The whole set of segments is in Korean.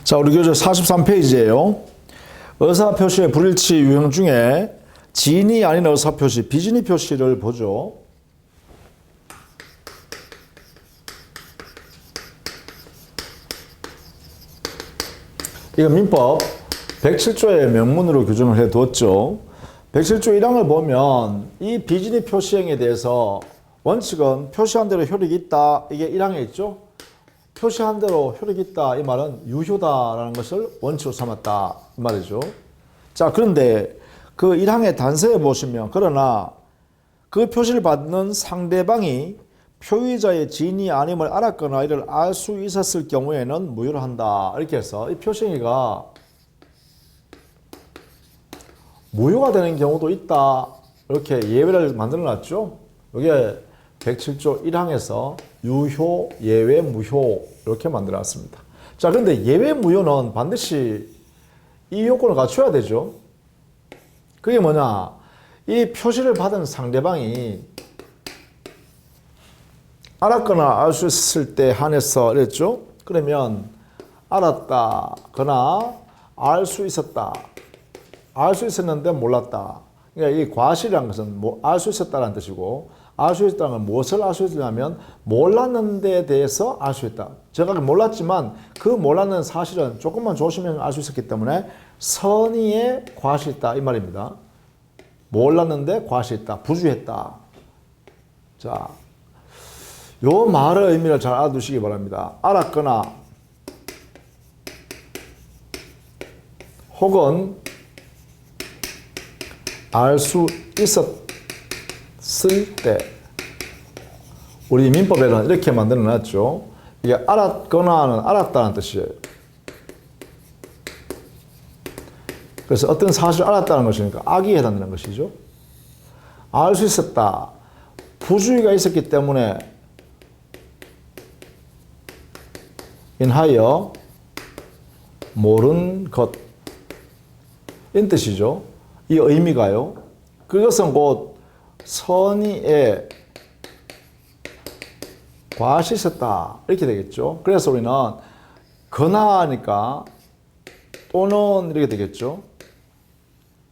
자, 우리 교재 43페이지예요. 의사표시의 불일치 유형 중에 진이 아닌 의사표시, 비진이 표시를 보죠. 이거 민법 107조의 명문으로 규정을 해두었죠. 107조 1항을 보면 이 비진이 표시행에 대해서 원칙은 표시한 대로 효력이 있다. 이게 1항에 있죠. 표시한 대로 효력이 있다. 이 말은 유효다라는 것을 원칙으로 삼았다. 이 말이죠. 자, 그런데 그 1항의 단서에 보시면 그러나 그 표시를 받는 상대방이 표의자의 진이 아님을 알았거나 이를 알 수 있었을 경우에는 무효로 한다. 이렇게 해서 이 표시행위가 무효가 되는 경우도 있다. 이렇게 예외를 만들어 놨죠. 이게 107조 1항에서 유효, 예외, 무효 이렇게 만들어 놨습니다. 자, 그런데 예외, 무효는 반드시 이 요건을 갖춰야 되죠. 그게 뭐냐? 이 표시를 받은 상대방이 알았거나 알 수 있을 때 한해서 이랬죠. 그러면 알았다, 거나 알 수 있었다. 알 수 있었는데 몰랐다. 그러니까 이 과실이라는 것은 알 수 있었다는 뜻이고, 알 수 있다는 건 무엇을 알 수 있냐면 몰랐는 데 대해서 알 수 있다. 제가 몰랐지만 그 몰랐는 사실은 조금만 조심하면 알 수 있었기 때문에 선의의 과실이 있다 이 말입니다. 몰랐는데 과실이 있다. 부주의했다. 자, 요 말의 의미를 잘 알아두시기 바랍니다. 알았거나 혹은 알 수 있었을 때 우리 민법에는 이렇게 만들어 놨죠. 이게 알았거나는 알았다는 뜻이에요. 그래서 어떤 사실을 알았다는 것이니까 악의에 해당되는 것이죠. 알 수 있었다. 부주의가 있었기 때문에 인하여 모른 것 이런 뜻이죠. 이 의미가요. 그것은 곧 선의에 과실이 있었다 이렇게 되겠죠. 그래서 우리는 거나하니까 또는 이렇게 되겠죠.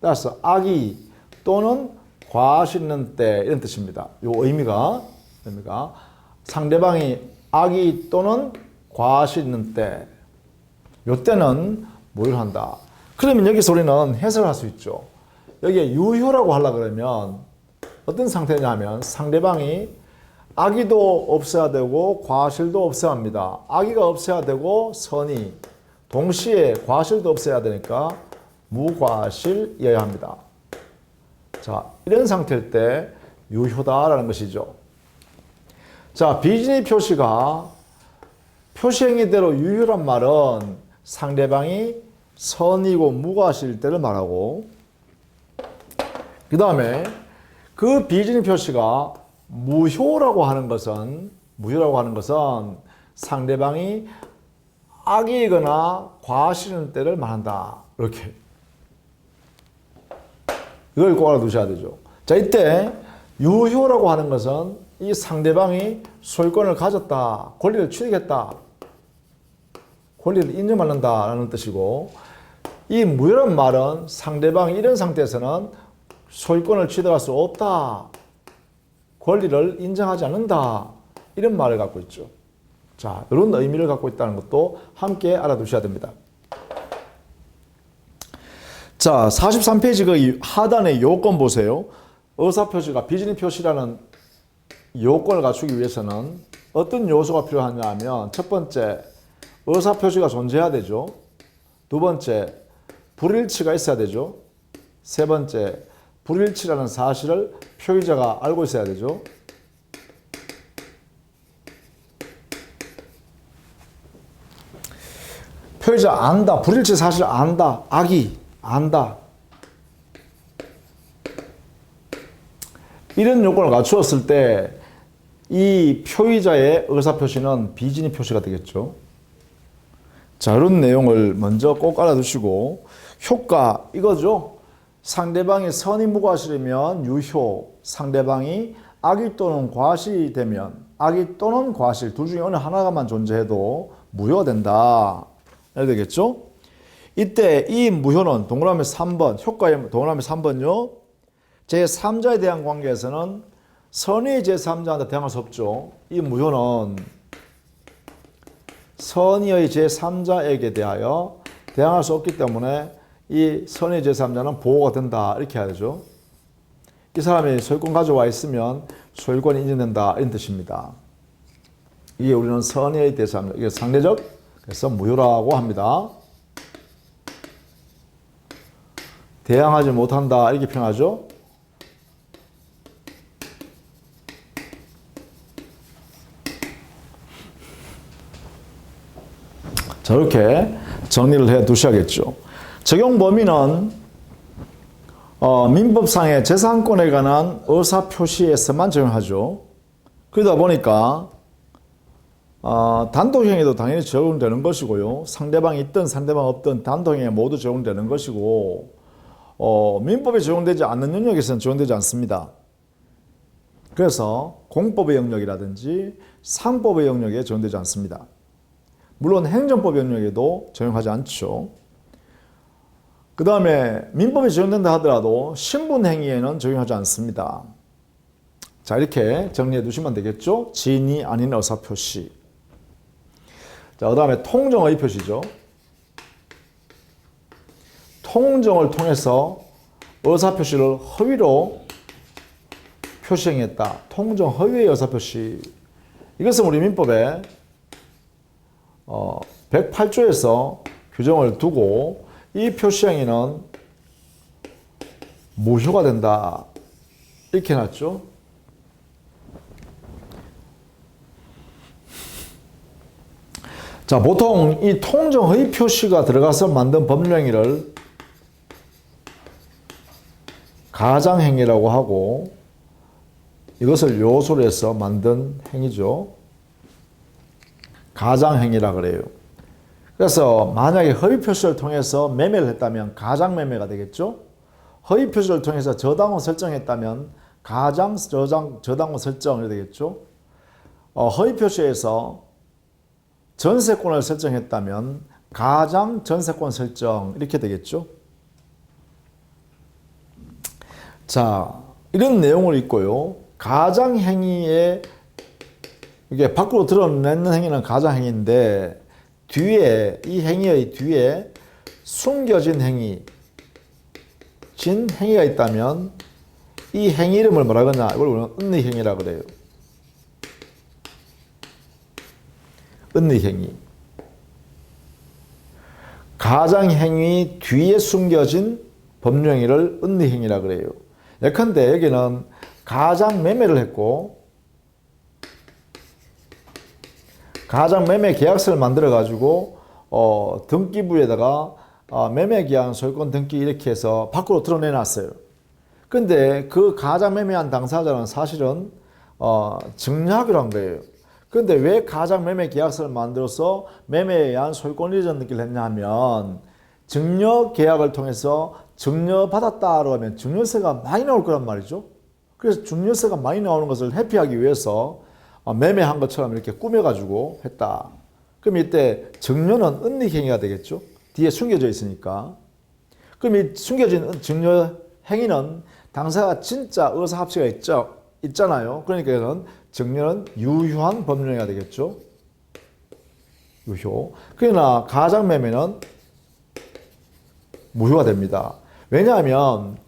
따라서 악의 또는 과실 있는 때 이런 뜻입니다. 이 의미가 상대방이 악의 또는 과실 있는 때 이때는 무효를 한다. 그러면 여기서 우리는 해석을 할 수 있죠. 여기에 유효라고 하려고 그러면 어떤 상태냐면 상대방이 악의도 없어야 되고 과실도 없어야 합니다. 악의가 없어야 되고 선의 동시에 과실도 없어야 되니까 무과실이어야 합니다. 자, 이런 상태일 때 유효다라는 것이죠. 자, 비진의 표시가 표시행위대로 유효란 말은 상대방이 선의고 무과실일 때를 말하고, 그 다음에 그 비진의 표시가 무효라고 하는 것은 상대방이 악의거나 과실인 때를 말한다. 이렇게. 이걸 꼭 알아두셔야 되죠. 자, 이때 유효라고 하는 것은 이 상대방이 소유권을 가졌다, 권리를 취득했다, 권리를 인정받는다라는 뜻이고, 이 무효란 말은 상대방이 이런 상태에서는 소유권을 취득할 수 없다, 권리를 인정하지 않는다, 이런 말을 갖고 있죠. 자, 이런 의미를 갖고 있다는 것도 함께 알아두셔야 됩니다. 자, 43페이지 그 하단의 요건 보세요. 의사표시가 비진의 표시라는 요건을 갖추기 위해서는 어떤 요소가 필요하냐 하면, 첫 번째, 의사표시가 존재해야 되죠. 두 번째, 불일치가 있어야 되죠. 세 번째, 불일치라는 사실을 표의자가 알고 있어야 되죠. 표의자 안다, 불일치 사실 안다, 악의 안다. 이런 요건을 갖추었을 때 이 표의자의 의사표시는 비진의 표시가 되겠죠. 자, 이런 내용을 먼저 꼭 알아두시고, 효과 이거죠. 상대방이 선의 무과실이면 유효, 상대방이 악의 또는 과실이 되면 악의 또는 과실 둘 중에 어느 하나만 존재해도 무효된다. 해야 되겠죠? 이때 이 무효는 동그라미 3번, 효과의 동그라미 3번요. 제3자에 대한 관계에서는 선의 제3자한테 대항할 수 없죠. 이 무효는 선의의 제3자에게 대하여 대항할 수 없기 때문에 이 선의 제3자는 보호가 된다. 이렇게 해야 되죠. 이 사람이 소유권 가져와 있으면 소유권이 인정된다. 이런 뜻입니다. 이게 우리는 선의의 제3자, 이게 상대적, 그래서 무효라고 합니다. 대항하지 못한다. 이렇게 표현하죠. 저렇게 정리를 해 두셔야겠죠. 적용 범위는 민법상의 재산권에 관한 의사표시에서만 적용하죠. 그러다 보니까 단독행위도 당연히 적용되는 것이고요. 상대방이 있든 상대방 없든 단독행위 모두 적용되는 것이고 민법에 적용되지 않는 영역에서는 적용되지 않습니다. 그래서 공법의 영역이라든지 상법의 영역에 적용되지 않습니다. 물론 행정법 영역에도 적용하지 않죠. 그 다음에 민법에 적용된다 하더라도 신분행위에는 적용하지 않습니다. 자, 이렇게 정리해 두시면 되겠죠. 지인이 아닌 의사표시. 자, 그 다음에 통정의표시죠. 통정을 통해서 의사표시를 허위로 표시행했다. 통정 허위의 의사표시. 이것은 우리 민법에 108조에서 규정을 두고 이 표시행위는 무효가 된다. 이렇게 해놨죠. 자, 보통 이 통정 허위 표시가 들어가서 만든 법령행위를 가장행위라고 하고 이것을 요소로 해서 만든 행위죠. 가장행위라 그래요. 그래서 만약에 허위표시를 통해서 매매를 했다면 가장매매가 되겠죠. 허위표시를 통해서 저당권 설정했다면 저당권 설정이 되겠죠. 허위표시에서 전세권을 설정했다면 가장 전세권 설정 이렇게 되겠죠. 자, 이런 내용을 있고요. 가장행위에 이게 밖으로 드러내는 행위는 가장행위인데 뒤에 이 행위의 뒤에 숨겨진 행위, 진 행위가 있다면 이 행위 이름을 뭐라 그러냐? 이걸 우리는 은닉행위라 그래요. 은닉행위. 가장행위 뒤에 숨겨진 법령행위를 은닉행위라 그래요. 예컨대 여기는 가장매매를 했고 가장매매 계약서를 만들어 가지고 등기부에다가 매매계약 소유권 등기 이렇게 해서 밖으로 드러내놨어요. 근데 그 가장매매한 당사자는 사실은 증여하기로 한 거예요. 근데 왜 가장매매 계약서를 만들어서 매매에 의한 소유권 이전 등기를 했냐 하면 증여계약을 통해서 증여받았다라고 하면 증여세가 많이 나올 거란 말이죠. 그래서 증여세가 많이 나오는 것을 회피하기 위해서 매매한 것처럼 이렇게 꾸며가지고 했다. 그럼 이때 증여는 은닉행위가 되겠죠. 뒤에 숨겨져 있으니까. 그럼 이 숨겨진 증여 행위는 당사가 진짜 의사합치가 있잖아요. 그러니까 이건 증여는 유효한 법령행위가 되겠죠. 유효. 그러나 가장매매는 무효가 됩니다. 왜냐하면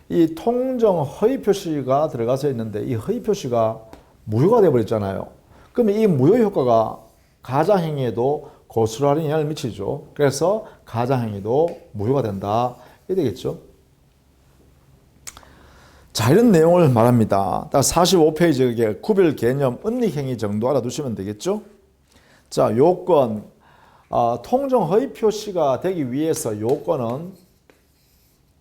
이 통정 허위 표시가 들어가서 있는데 이 허위 표시가 무효가 되어버렸잖아요. 그러면 이 무효 효과가 가장행위에도 고스란히 영향을 미치죠. 그래서 가장행위도 무효가 된다. 이게 되겠죠. 자, 이런 내용을 말합니다. 딱 45페이지에 구별 개념 은닉행위 정도 알아두시면 되겠죠. 자, 요건 통정 허위 표시가 되기 위해서 요건은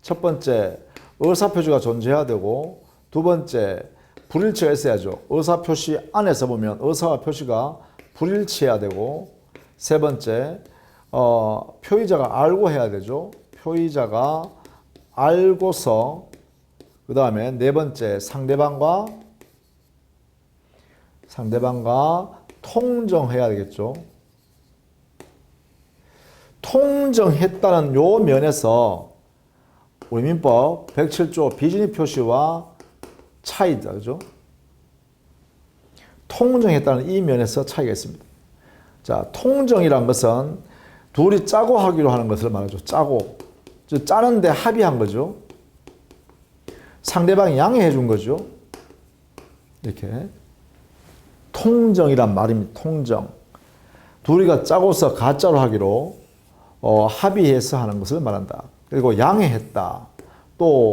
첫 번째 의사표시가 존재해야 되고 두 번째 불일치가 있어야죠. 의사표시 안에서 보면 의사와 표시가 불일치해야 되고 세 번째 표의자가 알고 해야 되죠. 표의자가 알고서 그 다음에 네 번째 상대방과 통정해야 되겠죠. 통정했다는 요 면에서 우리 민법 107조 비진입 표시와 차이다. 그죠? 통정했다는 이 면에서 차이가 있습니다. 자, 통정이란 것은 둘이 짜고 하기로 하는 것을 말하죠. 짜고. 즉, 짜는데 합의한 거죠. 상대방이 양해해 준 거죠. 이렇게. 통정이란 말입니다. 통정. 둘이가 짜고서 가짜로 하기로 합의해서 하는 것을 말한다. 그리고 양해했다. 또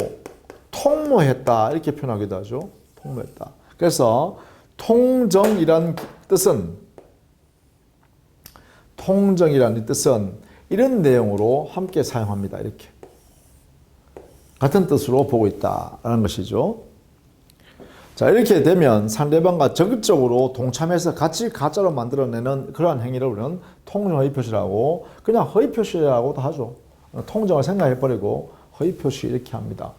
통모했다. 이렇게 표현하기도 하죠. 통모했다. 그래서 통정이란 뜻은 이런 내용으로 함께 사용합니다. 이렇게. 같은 뜻으로 보고 있다라는 것이죠. 자, 이렇게 되면 상대방과 적극적으로 동참해서 같이 가짜로 만들어내는 그러한 행위를 우리는 통정 허위 표시라고, 그냥 허위 표시라고도 하죠. 통정을 생각해버리고 허위 표시 이렇게 합니다.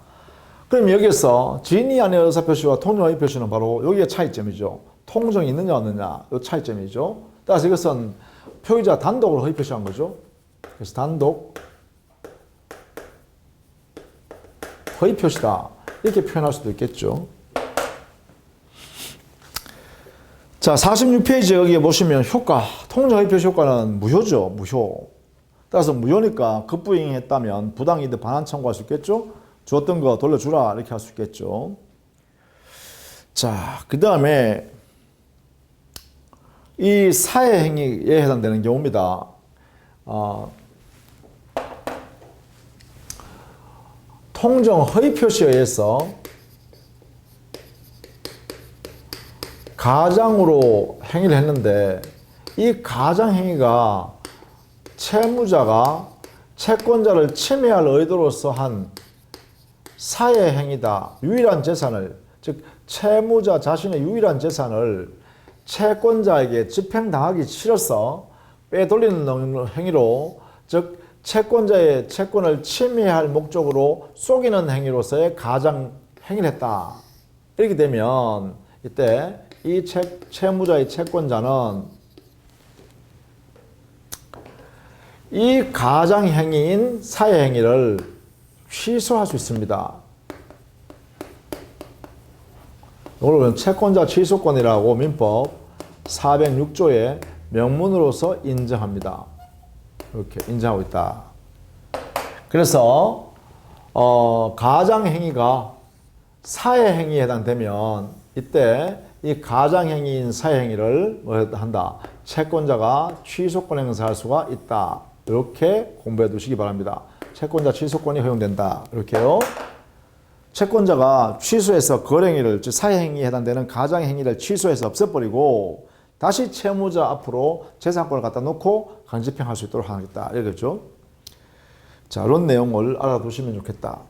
그럼 여기서 진의 아닌 의사 표시와 통정 허위 표시는 바로 여기에 차이점이죠. 통정이 있느냐 없느냐 이 차이점이죠. 따라서 이것은 표의자 단독으로 허위 표시한 거죠. 그래서 단독 허위 표시다 이렇게 표현할 수도 있겠죠. 자, 46페이지 여기에 보시면 효과, 통정 허위 표시 효과는 무효죠. 무효. 따라서 무효니까 급부행했다면 부당이득 반환 청구할 수 있겠죠. 주었던 거 돌려주라 이렇게 할 수 있겠죠. 자, 그 다음에 이 사회행위에 해당되는 경우입니다. 통정 허위 표시에 의해서 가장으로 행위를 했는데 이 가장 행위가 채무자가 채권자를 침해할 의도로서 한 사회 행위다. 유일한 재산을, 즉 채무자 자신의 유일한 재산을 채권자에게 집행당하기 싫어서 빼돌리는 행위로, 즉 채권자의 채권을 침해할 목적으로 속이는 행위로서의 가장 행위를 했다. 이렇게 되면 이때 이 채무자의 채권자는 이 가장 행위인 사회 행위를 취소할 수 있습니다. 이걸 채권자 취소권이라고 민법 406조의 명문으로서 인정합니다. 이렇게 인정하고 있다. 그래서 가장 행위가 사회 행위에 해당되면 이때 이 가장 행위인 사회 행위를 뭐 한다. 채권자가 취소권 행사할 수가 있다. 이렇게 공부해 두시기 바랍니다. 채권자 취소권이 허용된다. 이렇게요. 채권자가 취소해서 거래행위를, 즉 사회행위에 해당되는 가장행위를 취소해서 없애버리고 다시 채무자 앞으로 재산권을 갖다 놓고 강제집행할 수 있도록 하겠다. 이거죠. 자, 이런 내용을 알아두시면 좋겠다.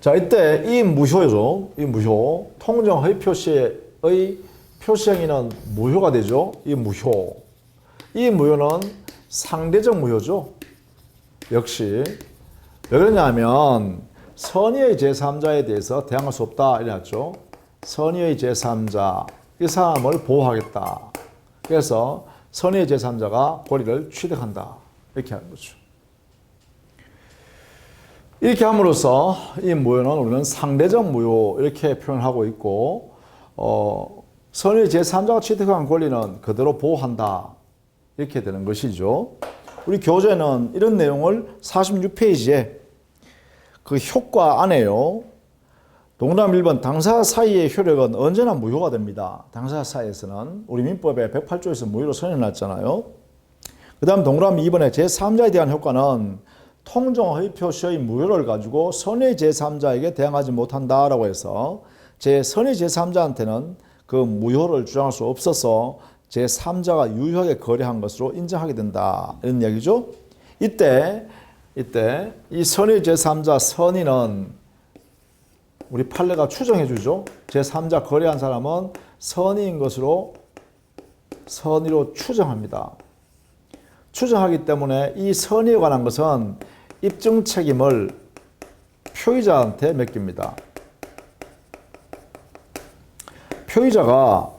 자, 이때 이 무효죠. 이 무효. 통정 허위 표시의 표시행위는 무효가 되죠. 이 무효. 이 무효는 상대적 무효죠. 역시. 왜 그러냐면 선의의 제3자에 대해서 대항할 수 없다 이랬죠. 선의의 제3자, 이 사람을 보호하겠다. 그래서 선의의 제3자가 권리를 취득한다. 이렇게 하는 거죠. 이렇게 함으로써 이 무효는 우리는 상대적 무효 이렇게 표현하고 있고, 선의의 제3자가 취득한 권리는 그대로 보호한다. 이렇게 되는 것이죠. 우리 교재는 이런 내용을 46페이지에 그 효과 안에요. 동그라미 1번 당사 사이의 효력은 언제나 무효가 됩니다. 당사 사이에서는 우리 민법의 108조에서 무효로 선언해놨잖아요. 그 다음 동그라미 2번에 제3자에 대한 효과는 통정 허위 표시의 무효를 가지고 선의 제3자에게 대항하지 못한다라고 해서 선의 제3자한테는 그 무효를 주장할 수 없어서 제3자가 유효하게 거래한 것으로 인정하게 된다. 이런 이야기죠. 이때 이 선의 제3자 선의는 우리 판례가 추정해 주죠. 제3자 거래한 사람은 선의인 것으로 선의로 추정합니다. 추정하기 때문에 이 선의에 관한 것은 입증 책임을 표의자한테 맡깁니다. 표의자가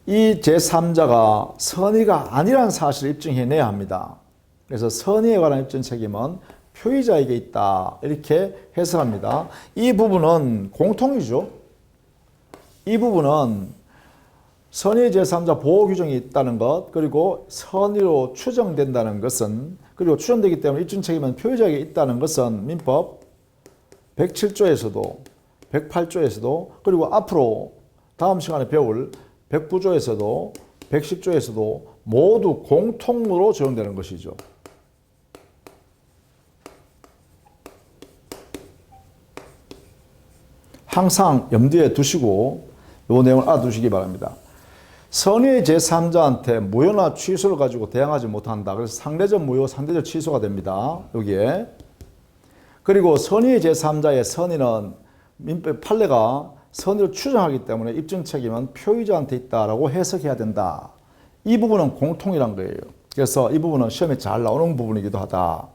이 제3자가 선의가 아니라는 사실을 입증해내야 합니다. 그래서 선의에 관한 입증 책임은 표의자에게 있다. 이렇게 해석합니다. 이 부분은 공통이죠. 이 부분은 선의 제3자 보호 규정이 있다는 것, 그리고 선의로 추정된다는 것은, 그리고 추정되기 때문에 입증 책임은 표의자에게 있다는 것은 민법 107조에서도 108조에서도 그리고 앞으로 다음 시간에 배울 109조에서도 110조에서도 모두 공통으로 적용되는 것이죠. 항상 염두에 두시고 이 내용을 알아두시기 바랍니다. 선의 제3자한테 무효나 취소를 가지고 대항하지 못한다. 그래서 상대적 무효, 상대적 취소가 됩니다. 여기에. 그리고 선의 제3자의 선의는 민법 판례가 선의를 추정하기 때문에 입증 책임은 표의자한테 있다라고 해석해야 된다. 이 부분은 공통이란 거예요. 그래서 이 부분은 시험에 잘 나오는 부분이기도 하다.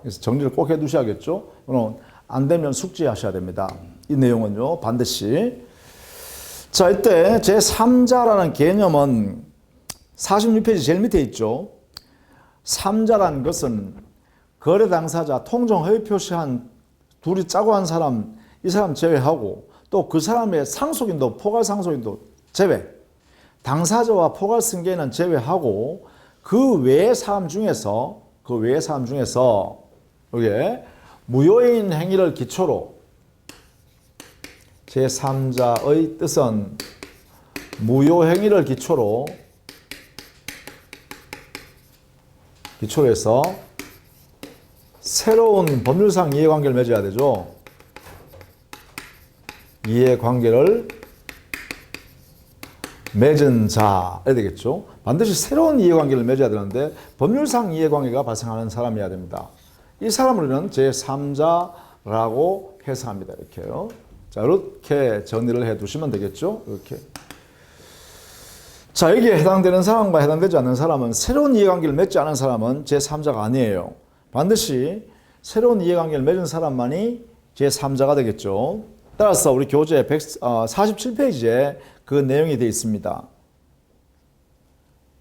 그래서 정리를 꼭 해두셔야겠죠. 이거는 안 되면 숙지하셔야 됩니다. 이 내용은요, 반드시. 자, 이때 제3자라는 개념은 46페이지 제일 밑에 있죠. 3자라는 것은 거래 당사자, 통정 허위 표시한 둘이 짜고 한 사람, 이 사람 제외하고 또 그 사람의 상속인도, 포괄 상속인도 제외, 당사자와 포괄 승계는 제외하고 그 외의 사람 중에서 이게 무효인 행위를 기초로 제3자의 뜻은 무효 행위를 기초로 해서 새로운 법률상 이해관계를 맺어야 되죠. 이해관계를 맺은 자, 해야 되겠죠. 반드시 새로운 이해관계를 맺어야 되는데 법률상 이해관계가 발생하는 사람이어야 됩니다. 이 사람을 우리는 제3자라고 해석합니다. 이렇게요. 자, 이렇게 정리를 해 두시면 되겠죠. 이렇게. 자, 여기에 해당되는 사람과 해당되지 않는 사람은, 새로운 이해관계를 맺지 않은 사람은 제3자가 아니에요. 반드시 새로운 이해관계를 맺은 사람만이 제3자가 되겠죠. 따라서 우리 교재 47페이지에 그 내용이 되어 있습니다.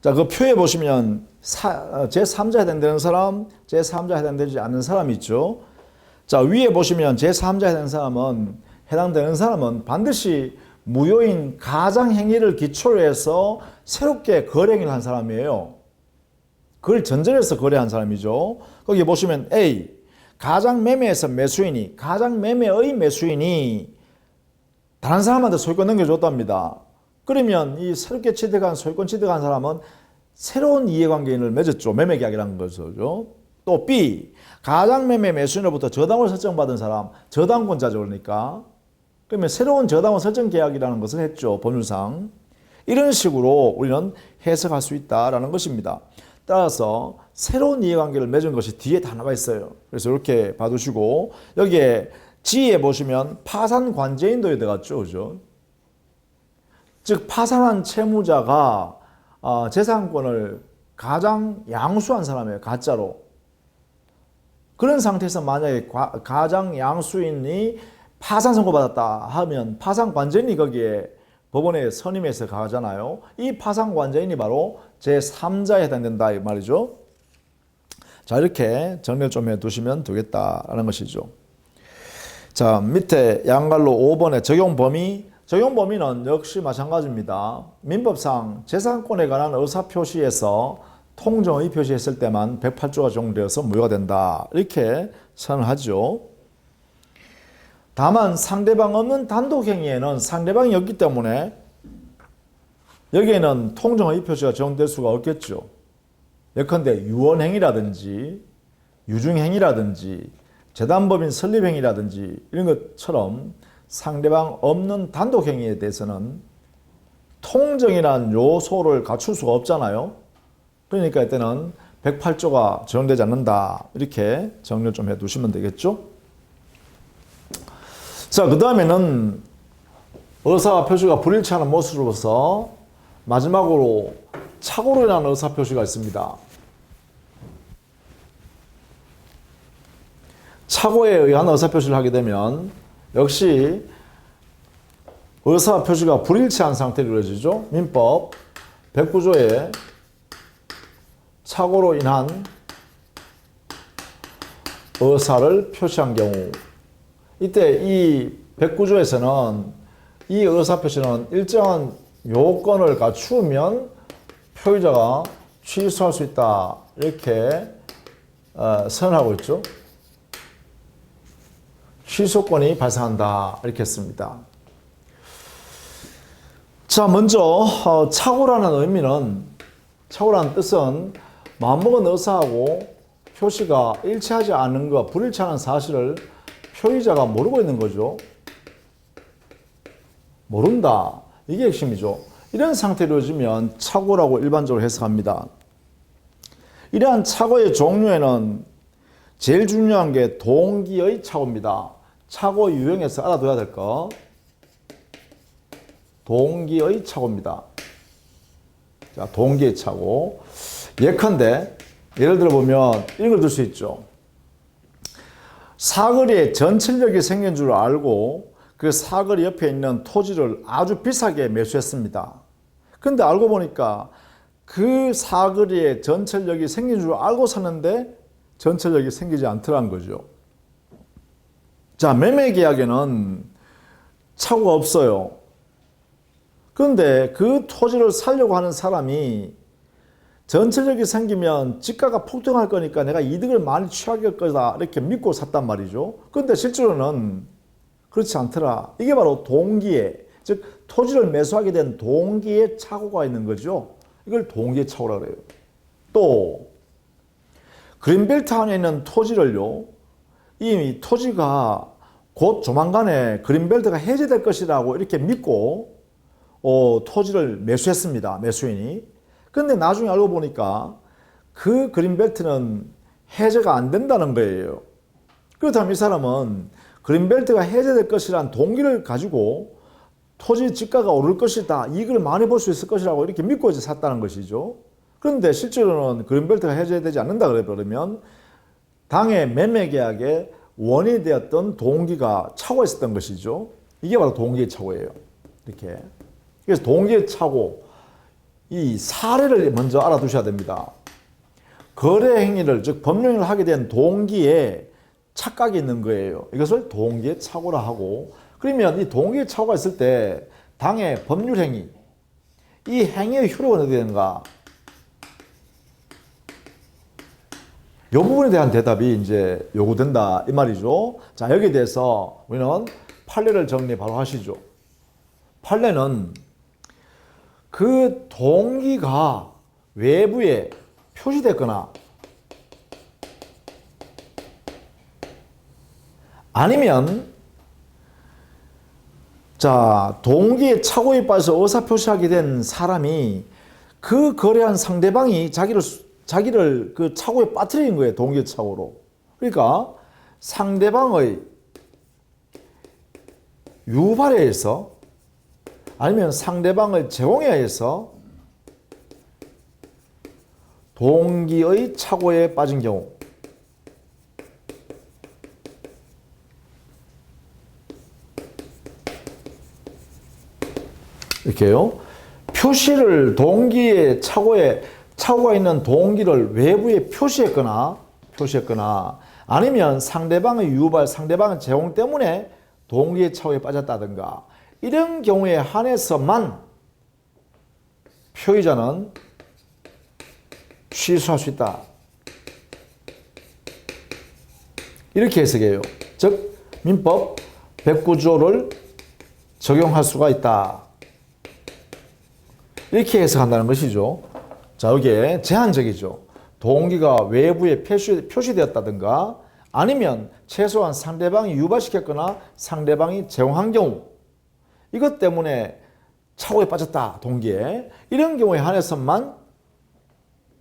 자, 그 표에 보시면 제3자에 해당되는 사람, 제3자에 해당되지 않는 사람이 있죠. 자, 위에 보시면 제3자에 해당되는 사람은 반드시 무효인 가장행위를 기초로 해서 새롭게 거래행위를 한 사람이에요. 그걸 전제해서 거래한 사람이죠. 거기 보시면 A, 가장매매에서 매수인이, 가장매매의 매수인이 다른 사람한테 소유권 넘겨줬답니다. 그러면 이 새롭게 취득한, 소유권 취득한 사람은 새로운 이해관계인을 맺었죠. 매매계약이라는 거죠. 또 B, 가장매매 매수인으로부터 저당을 설정받은 사람, 저당권자죠. 그러니까. 그러면 새로운 저당권 설정 계약이라는 것을 했죠. 법률상. 이런 식으로 우리는 해석할 수 있다라는 것입니다. 따라서 새로운 이해관계를 맺은 것이 뒤에 다 나와 있어요. 그래서 이렇게 봐두시고, 여기에 G에 보시면 파산관제인도 들어갔죠. 그죠? 즉 파산한 채무자가 재산권을 가장 양수한 사람이에요. 가짜로. 그런 상태에서 만약에 가장 양수인이 파산 선고받았다 하면 파산관제인이 거기에 법원에 선임해서 가잖아요. 이 파산관제인이 바로 제3자에 해당된다 이 말이죠. 자, 이렇게 정리를 좀 해두시면 되겠다라는 것이죠. 자, 밑에 양갈로 5번의 적용범위는 역시 마찬가지입니다. 민법상 재산권에 관한 의사표시에서 통정의 표시했을 때만 108조가 적용되어서 무효가 된다. 이렇게 선언하죠. 다만 상대방 없는 단독행위에는 상대방이 없기 때문에 여기에는 통정의 표시가 적용될 수가 없겠죠. 예컨대 유언행위라든지 유증행위라든지 재단법인 설립행위라든지 이런 것처럼 상대방 없는 단독행위에 대해서는 통정이라는 요소를 갖출 수가 없잖아요. 그러니까 이때는 108조가 적용되지 않는다. 이렇게 정리를 좀 해두시면 되겠죠. 자, 그 다음에는 의사와 표시가 불일치하는 모습으로서 마지막으로 착오로 인한 의사표시가 있습니다. 착오에 의한 의사표시를 하게 되면 역시 의사표시가 불일치한 상태로 이루어지죠. 민법 백구조에 착오로 인한 의사를 표시한 경우, 이때 이 백구조에서는 이 의사 표시는 일정한 요건을 갖추면 표의자가 취소할 수 있다, 이렇게 선언하고 있죠. 취소권이 발생한다, 이렇게 했습니다. 자, 먼저 착오라는 의미는, 착오라는 뜻은 마음먹은 의사하고 표시가 일치하지 않는 것, 불일치하는 사실을 표의자가 모르고 있는 거죠. 모른다, 이게 핵심이죠. 이런 상태로 이루어지면 착오라고 일반적으로 해석합니다. 이러한 착오의 종류에는 제일 중요한 게 동기의 착오입니다. 착오 유형에서 알아둬야 될 거, 동기의 착오입니다. 자, 동기의 착오. 예컨대 예를 들어 보면 이런 걸 들 수 있죠. 사거리에 전철역이 생긴 줄 알고 그 사거리 옆에 있는 토지를 아주 비싸게 매수했습니다. 근데 알고 보니까 그 사거리에 전철역이 생긴 줄 알고 샀는데 전철역이 생기지 않더라는 거죠. 자, 매매 계약에는 착오가 없어요. 그런데 그 토지를 사려고 하는 사람이 전철역이 생기면 지가가 폭등할 거니까 내가 이득을 많이 취할 거다, 이렇게 믿고 샀단 말이죠. 그런데 실제로는 그렇지 않더라. 이게 바로 동기에, 즉 토지를 매수하게 된 동기에 착오가 있는 거죠. 이걸 동기의 착오라고 해요. 또 그린벨트 안에 있는 토지를요, 이 토지가 곧 조만간에 그린벨트가 해제될 것이라고 이렇게 믿고 토지를 매수했습니다. 매수인이. 근데 나중에 알고 보니까 그 그린벨트는 해제가 안 된다는 거예요. 그렇다면 이 사람은 그린벨트가 해제될 것이란 동기를 가지고 토지 지가가 오를 것이다, 이익을 많이 볼 수 있을 것이라고 이렇게 믿고 이제 샀다는 것이죠. 그런데 실제로는 그린벨트가 해제되지 않는다 그러면 당의 매매 계약에 원인이 되었던 동기가 착오가 있었던 것이죠. 이게 바로 동기의 착오예요. 이렇게. 그래서 동기의 착오, 이 사례를 먼저 알아두셔야 됩니다. 거래 행위를, 즉 법령을 하게 된 동기에 착각이 있는 거예요. 이것을 동기의 착오라 하고, 그러면 이 동기의 착오가 있을 때 당의 법률 행위, 이 행위의 효력은 어떻게 되는가? 이 부분에 대한 대답이 이제 요구된다, 이 말이죠. 자, 여기에 대해서 우리는 판례를 정리 바로 하시죠. 판례는 그 동기가 외부에 표시됐거나 아니면 자, 동기의 착오에 빠져서 의사표시하게 된 사람이 그 거래한 상대방이 자기를 그 착오에 빠뜨린 거예요. 동기의 착오로. 그러니까 상대방의 유발에 의해서 아니면 상대방의 제공에 의해서 동기의 착오에 빠진 경우, 이렇게요. 표시를 동기의 착오가 있는 동기를 외부에 표시했거나 아니면 상대방의 유발, 상대방의 제공 때문에 동기의 착오에 빠졌다든가, 이런 경우에 한해서만 표의자는 취소할 수 있다, 이렇게 해석해요. 즉 민법 109조를 적용할 수가 있다, 이렇게 해석한다는 것이죠. 자, 여기에 제한적이죠. 동기가 외부에 표시되었다든가 아니면 최소한 상대방이 유발시켰거나 상대방이 제공한 경우, 이것 때문에 착오에 빠졌다, 동기에. 이런 경우에 한해서만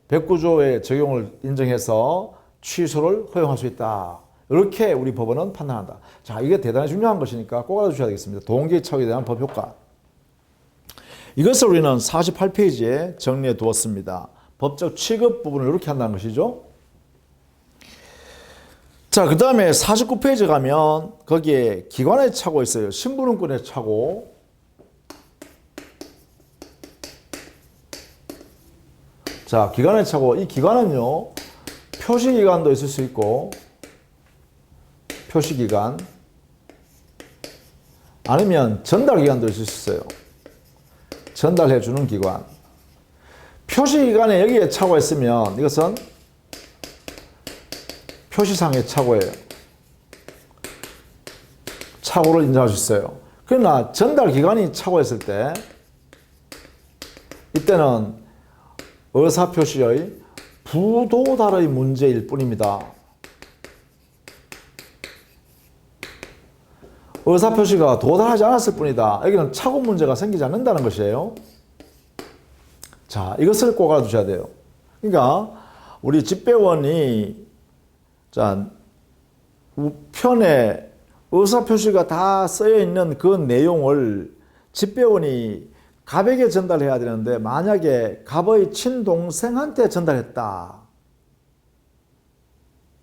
109조의 적용을 인정해서 취소를 허용할 수 있다, 이렇게 우리 법원은 판단한다. 자, 이게 대단히 중요한 것이니까 꼭 알아주셔야 되겠습니다. 동기의 착오에 대한 법 효과. 이것을 우리는 48페이지에 정리해 두었습니다. 법적 취급 부분을 이렇게 한다는 것이죠. 자, 그 다음에 49페이지 가면 거기에 기관의 착오 있어요. 신분음권의 착오. 자, 기간의 착오. 이 기간은요, 표시기간도 있을 수 있고, 표시기간, 아니면 전달기간도 있을 수 있어요. 전달해주는 기관. 표시기간에 여기에 착오가 있으면 이것은 표시상의 착오예요. 착오를 인정할 수 있어요. 그러나 전달기간이 착오했을 때 이때는 의사표시의 부도달의 문제일 뿐입니다. 의사표시가 도달하지 않았을 뿐이다. 여기는 착오 문제가 생기지 않는다는 것이에요. 자, 이것을 꼭 알아두셔야 돼요. 그러니까 우리 집배원이 자, 우편에 의사표시가 다 쓰여 있는 그 내용을 집배원이 갑에게 전달해야 되는데 만약에 갑의 친동생한테 전달했다.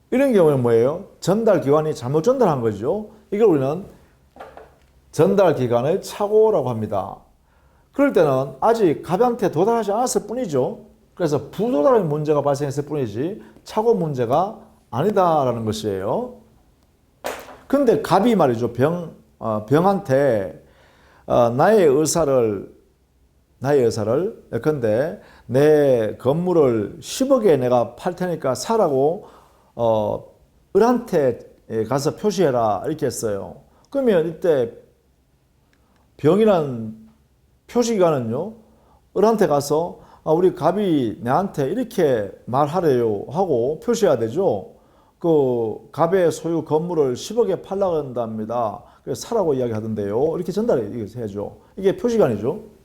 이런 경우는 뭐예요? 전달기관이 잘못 전달한 거죠. 이걸 우리는 전달기간의 착오라고 합니다. 그럴 때는 아직 갑한테 도달하지 않았을 뿐이죠. 그래서 부도달의 문제가 발생했을 뿐이지 착오 문제가 아니다라는 것이에요. 근데 갑이 말이죠. 병한테 나의 의사를 근데 내 건물을 10억에 내가 팔 테니까 사라고 을한테 가서 표시해라 이렇게 했어요. 그러면 이때 병이란 표시기간은요, 을한테 가서 우리 갑이 내한테 이렇게 말하래요 하고 표시해야 되죠. 그 갑의 소유 건물을 10억에 팔라고 한답니다. 그래서 사라고 이야기하던데요. 이렇게 전달해야죠. 이게 표시기간이죠.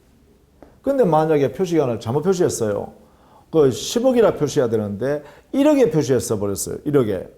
근데 만약에 표시기간을 잘못 표시했어요. 그 10억이라 표시해야 되는데 1억에 표시했어 버렸어요. 1억에.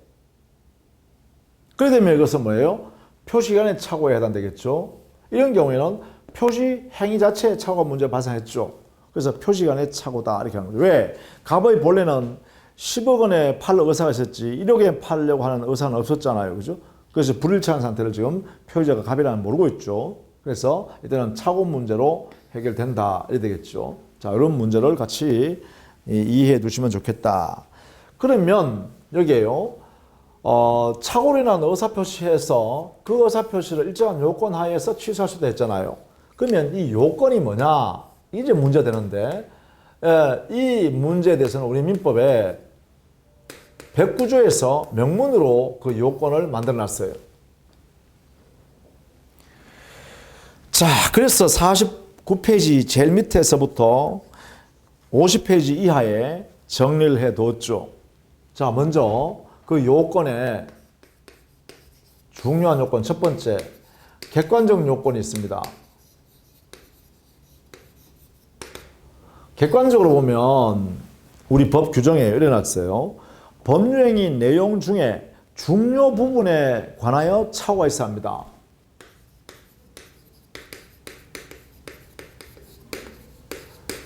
그래 되면 이것은 뭐예요? 표시기간의 착오에 해당되겠죠. 이런 경우에는 표시 행위 자체의 착오가 문제 발생했죠. 그래서 표시기간의 착오다 이렇게 하는 거죠. 왜? 갑의 본래는 10억 원에 팔 의사가 있었지 1억에 팔려고 하는 의사는 없었잖아요. 그죠? 그래서 불일치한 상태를 지금 표시자가 갑이라는 모르고 있죠. 그래서 이때는 착오 문제로 해결된다 이래 되겠죠. 자, 이런 문제를 같이 이해해 두시면 좋겠다. 그러면 여기에요. 착오로 인한 의사표시에서 그 의사표시를 일정한 요건 하에서 취소할 수도 했잖아요. 그러면 이 요건이 뭐냐? 이제 문제 되는데 이 문제에 대해서는 우리 민법에 109조에서 명문으로 그 요건을 만들어 놨어요. 자, 그래서 49페이지 제일 밑에서부터 50페이지 이하에 정리를 해 뒀죠. 자, 먼저 그 요건에 중요한 요건 첫 번째, 객관적 요건이 있습니다. 객관적으로 보면 우리 법 규정에 이래놨어요. 법률행위 내용 중에 중요 부분에 관하여 착오가 있어야 합니다.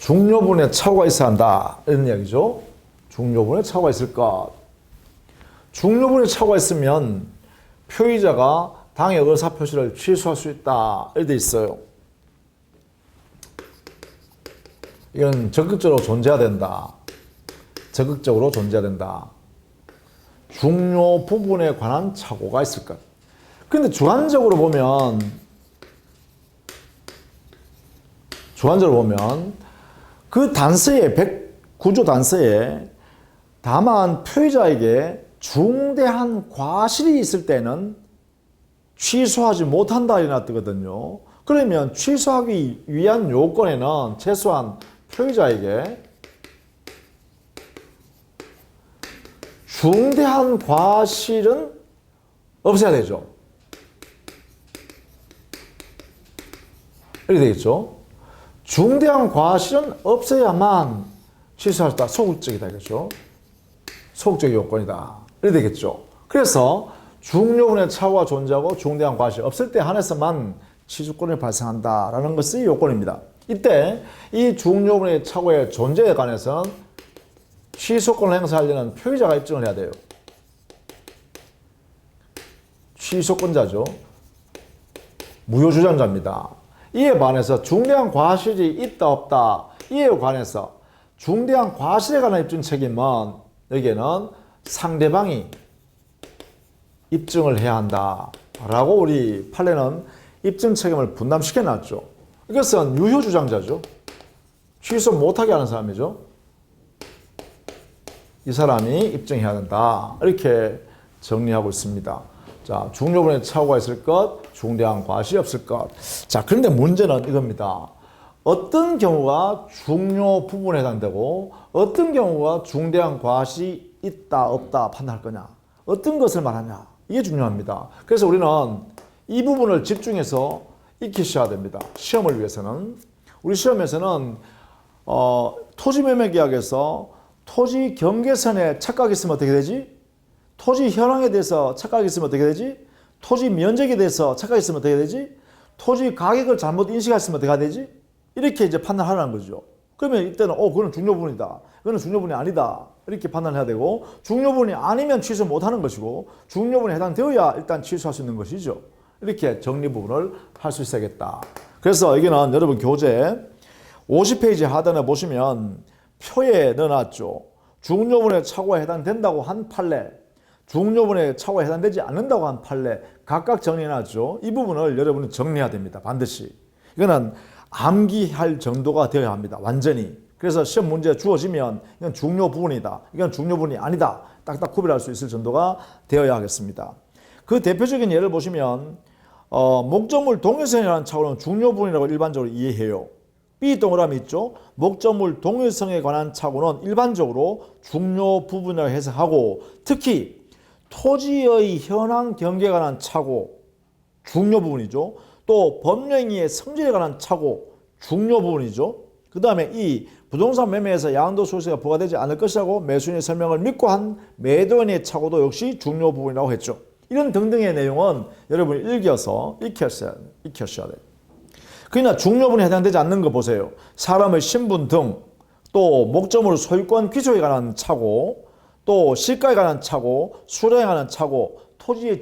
중요 부분에 착오가 있어야 한다. 이런 이야기죠. 중요 부분에 착오가 있을 것. 중요 부분에 착오가 있으면 표의자가 당의 의사표시를 취소할 수 있다. 이렇게 돼 있어요. 이건 적극적으로 존재해야 된다. 적극적으로 존재해야 된다. 중요 부분에 관한 착오가 있을 것. 그런데 주관적으로 보면 그 단서에 109조 단서에 다만 표의자에게 중대한 과실이 있을 때는 취소하지 못한다 이래 놨거든요. 그러면 취소하기 위한 요건에는 최소한 표의자에게 중대한 과실은 없어야 되죠. 이렇게 되겠죠. 중대한 과실은 없어야만 취소할 수 있다. 소극적이다. 이거죠. 소극적 요건이다. 이렇게 되겠죠. 그래서 중요분의 착오가 존재하고 중대한 과실 없을 때 한해서만 취소권이 발생한다라는 것이 요건입니다. 이때 이 중요분의 착오의 존재에 관해서는 취소권을 행사하려는 표의자가 입증을 해야 돼요. 취소권자죠. 무효주장자입니다. 이에 반해서 중대한 과실이 있다 없다 이에 관해서 중대한 과실에 관한 입증 책임은 여기에는 상대방이 입증을 해야 한다 라고 우리 판례는 입증 책임을 분담시켜 놨죠. 이것은 유효주장자죠. 취소 못하게 하는 사람이죠. 이 사람이 입증해야 된다 이렇게 정리하고 있습니다. 자, 중요분의 착오가 있을 것, 중대한 과실이 없을 것. 자, 그런데 문제는 이겁니다. 어떤 경우가 중요 부분에 해당되고 어떤 경우가 중대한 과실이 있다 없다 판단할 거냐, 어떤 것을 말하냐, 이게 중요합니다. 그래서 우리는 이 부분을 집중해서 익히셔야 됩니다. 시험을 위해서는. 우리 시험에서는 토지매매계약에서 토지 경계선에 착각이 있으면 어떻게 되지? 토지 현황에 대해서 착각이 있으면 어떻게 되지? 토지 면적에 대해서 착각이 있으면 어떻게 되지? 토지 가격을 잘못 인식했으면 어떻게 되지? 이렇게 이제 판단하라는 거죠. 그러면 이때는 그거는 중요부분이다, 그거는 중요부분이 아니다 이렇게 판단해야 되고, 중요부분이 아니면 취소 못하는 것이고 중요부분에 해당되어야 일단 취소할 수 있는 것이죠. 이렇게 정리 부분을 할 수 있어야겠다. 그래서 여기는 여러분 교재 50페이지 하단에 보시면 표에 넣어놨죠. 중요부분의 착오에 해당된다고 한 판례, 중요부분의 착오에 해당되지 않는다고 한 판례 각각 정리해놨죠. 이 부분을 여러분이 정리해야 됩니다. 반드시. 이거는 암기할 정도가 되어야 합니다. 완전히. 그래서 시험 문제 주어지면 이건 중요 부분이다, 이건 중요 부분이 아니다 딱딱 구별할 수 있을 정도가 되어야 하겠습니다. 그 대표적인 예를 보시면 목적물 동일성이라는 착오는 중요 부분이라고 일반적으로 이해해요. B 동그라미 있죠. 목적물 동일성에 관한 착오는 일반적으로 중요 부분이라고 해석하고, 특히 토지의 현황 경계에 관한 착오 중요 부분이죠. 또 법령의 성질에 관한 착오 중요 부분이죠. 그 다음에 이 부동산 매매에서 양도 소득세가 부과되지 않을 것이라고 매수인의 설명을 믿고 한 매도인의 착오도 역시 중요 부분이라고 했죠. 이런 등등의 내용은 여러분이 읽어서 익혀셔야 돼요. 그러나 중요 부분에 해당되지 않는 거 보세요. 사람의 신분 등, 또 목적물 소유권 귀속에 관한 착오, 또 시가에 관한 착오, 수량에 관한 착오, 토지의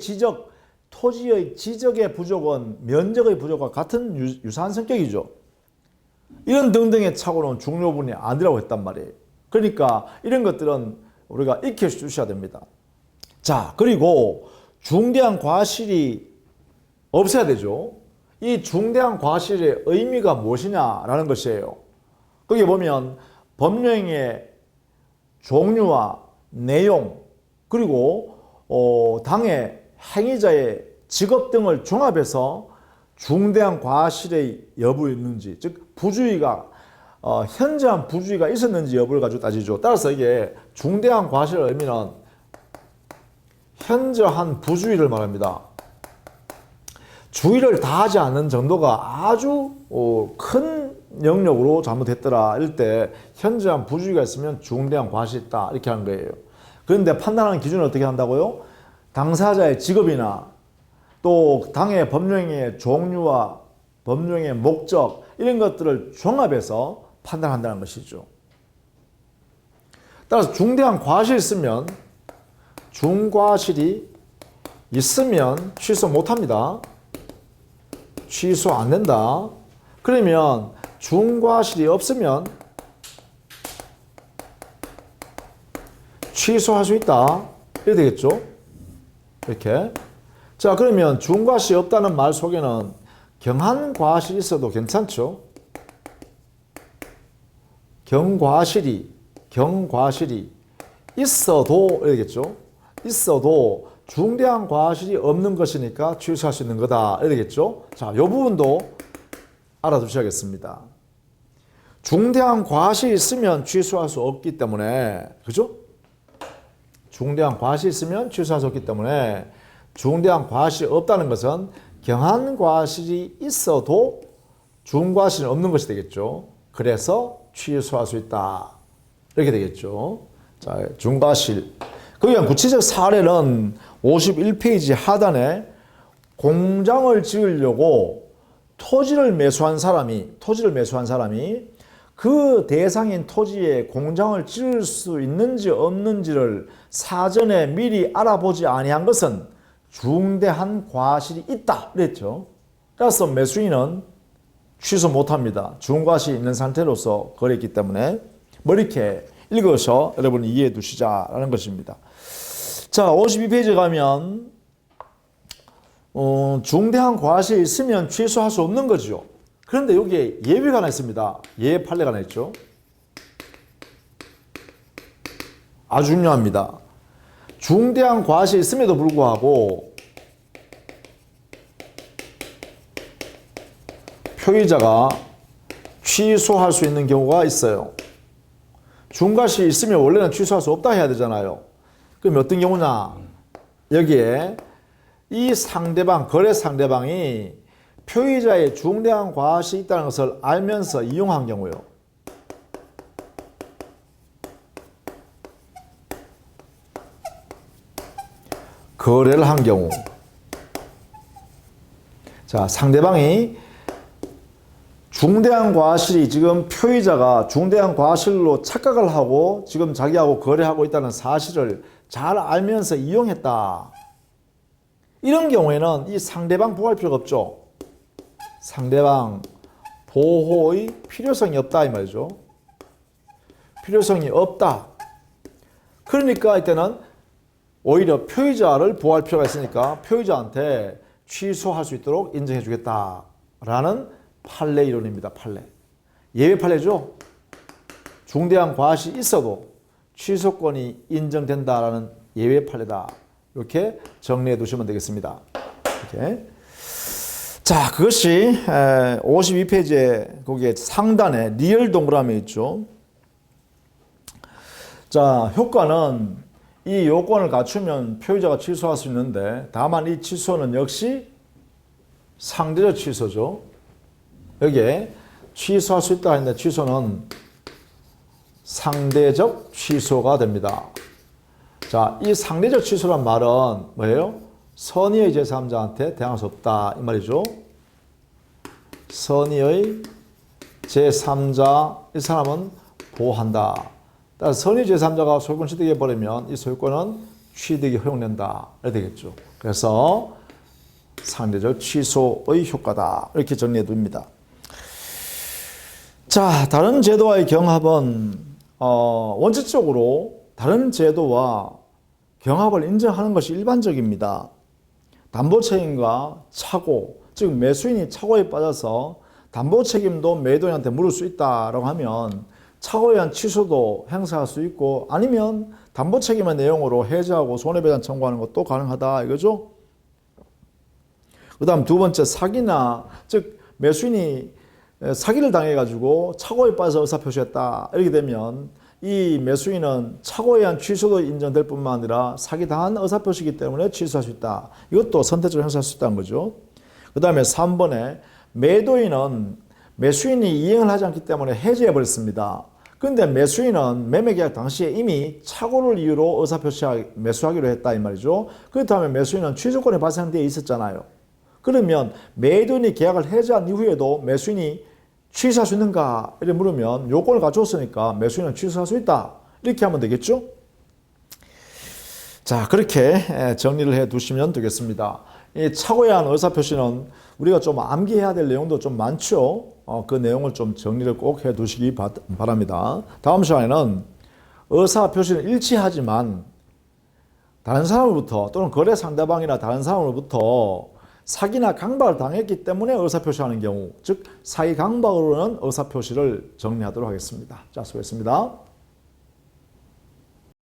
지적의 부족은 면적의 부족과 같은 유사한 성격이죠. 이런 등등의 착오는 중요 부분이 아니라고 했단 말이에요. 그러니까 이런 것들은 우리가 익혀주셔야 됩니다. 자, 그리고 중대한 과실이 없어야 되죠. 이 중대한 과실의 의미가 무엇이냐라는 것이에요. 거기 보면 법령의 종류와 내용, 그리고 당의 행위자의 직업 등을 종합해서 중대한 과실의 여부 있는지, 즉 부주의가 현저한 부주의가 있었는지 여부를 가지고 따지죠. 따라서 이게 중대한 과실의 의미는 현저한 부주의를 말합니다. 주의를 다하지 않는 정도가 아주 큰 영역으로 잘못했더라 이럴 때 현저한 부주의가 있으면 중대한 과실이 있다 이렇게 하는 거예요. 그런데 판단하는 기준은 어떻게 한다고요? 당사자의 직업이나 또 당의 법령의 종류와 법령의 목적 이런 것들을 종합해서 판단한다는 것이죠. 따라서 중대한 과실이 있으면, 중과실이 있으면 취소 못합니다. 취소 안 된다. 그러면 중과실이 없으면 취소할 수 있다 이렇게 되겠죠. 이렇게. 자, 그러면 중과실이 없다는 말 속에는 경한과실이 있어도 괜찮죠. 경과실이 있어도 이러겠죠. 있어도 중대한 과실이 없는 것이니까 취소할 수 있는 거다 이러겠죠. 자, 이 부분도 알아두셔야겠습니다. 중대한 과실이 있으면 취소할 수 없기 때문에, 그죠? 중대한 과실이 있으면 취소할 수 없기 때문에 중대한 과실이 없다는 것은 경한 과실이 있어도 중과실은 없는 것이 되겠죠. 그래서 취소할 수 있다 이렇게 되겠죠. 자, 중과실. 거기에 구체적 사례는 51페이지 하단에 공장을 지으려고 토지를 매수한 사람이 그 대상인 토지에 공장을 지을 수 있는지 없는지를 사전에 미리 알아보지 아니한 것은 중대한 과실이 있다 그랬죠. 따라서 매수인은 취소 못합니다. 중과실이 있는 상태로서 거래했기 때문에. 뭐 이렇게 읽어서 여러분이 이해해 두시자라는 것입니다. 자, 52페이지 가면 중대한 과실이 있으면 취소할 수 없는 거죠. 그런데 여기에 예외가 하나 있습니다. 예외 판례가 하나 있죠. 아주 중요합니다. 중대한 과실이 있음에도 불구하고 표의자가 취소할 수 있는 경우가 있어요. 중과실이 있으면 원래는 취소할 수 없다 해야 되잖아요. 그럼 어떤 경우냐? 여기에 이 상대방, 거래 상대방이 표의자의 중대한 과실이 있다는 것을 알면서 이용한 경우요. 거래를 한 경우. 자, 상대방이 중대한 과실이 지금 표의자가 중대한 과실로 착각을 하고 지금 자기하고 거래하고 있다는 사실을 잘 알면서 이용했다. 이런 경우에는 이 상대방 보호할 필요가 없죠. 상대방 보호의 필요성이 없다 이 말이죠. 필요성이 없다. 그러니까 이때는 오히려 표의자를 보호할 필요가 있으니까 표의자한테 취소할 수 있도록 인정해 주겠다라는 판례 이론입니다. 판례. 예외 판례죠. 중대한 과실이 있어도 취소권이 인정된다라는 예외 판례다. 이렇게 정리해 두시면 되겠습니다. 이렇게. 자, 그것이 52페이지에 거기에 상단에 리얼 동그라미 있죠. 자, 효과는 이 요건을 갖추면 표의자가 취소할 수 있는데 다만 이 취소는 역시 상대적 취소죠. 여기에 취소할 수 있다 했는데 취소는 상대적 취소가 됩니다. 자, 이 상대적 취소란 말은 뭐예요? 선의의 제3자한테 대항할 수 없다 이 말이죠. 선의의 제3자 이 사람은 보호한다. 따라서 선의 제3자가 소유권 취득해 버리면 이 소유권은 취득이 허용된다 이렇게 되겠죠. 그래서 상대적 취소의 효과다 이렇게 정리해 둡니다. 자, 다른 제도와의 경합은 원칙적으로 다른 제도와 경합을 인정하는 것이 일반적입니다. 담보책임과 착오, 즉 매수인이 착오에 빠져서 담보책임도 매도인한테 물을 수 있다라고 하면 착오에 의한 취소도 행사할 수 있고 아니면 담보책임의 내용으로 해지하고 손해배상 청구하는 것도 가능하다 이거죠. 그 다음 두 번째 사기나 즉 매수인이 사기를 당해가지고 착오에 빠져서 의사표시했다 이렇게 되면 이 매수인은 착오에 의한 취소도 인정될 뿐만 아니라 사기당한 의사표시이기 때문에 취소할 수 있다. 이것도 선택적으로 행사할 수 있다는 거죠. 그 다음에 3번에 매도인은 매수인이 이행을 하지 않기 때문에 해지해버렸습니다. 그런데 매수인은 매매계약 당시에 이미 착오를 이유로 매수하기로 했다 이 말이죠. 그렇다면 매수인은 취소권이 발생되어 있었잖아요. 그러면 매도인이 계약을 해지한 이후에도 매수인이 취소할 수 있는가 이렇게 물으면 요건을 갖췄으니까 매수인은 취소할 수 있다 이렇게 하면 되겠죠. 자, 그렇게 정리를 해 두시면 되겠습니다. 이 착오에 의한 의사표시는 우리가 좀 암기해야 될 내용도 좀 많죠. 그 내용을 좀 정리를 꼭 해 두시기 바랍니다. 다음 시간에는 의사표시는 일치하지만 다른 사람으로부터 또는 거래 상대방이나 다른 사람으로부터 사기나 강박을 당했기 때문에 의사표시하는 경우, 즉 사기 강박으로는 의사표시를 정리하도록 하겠습니다. 자, 수고했습니다.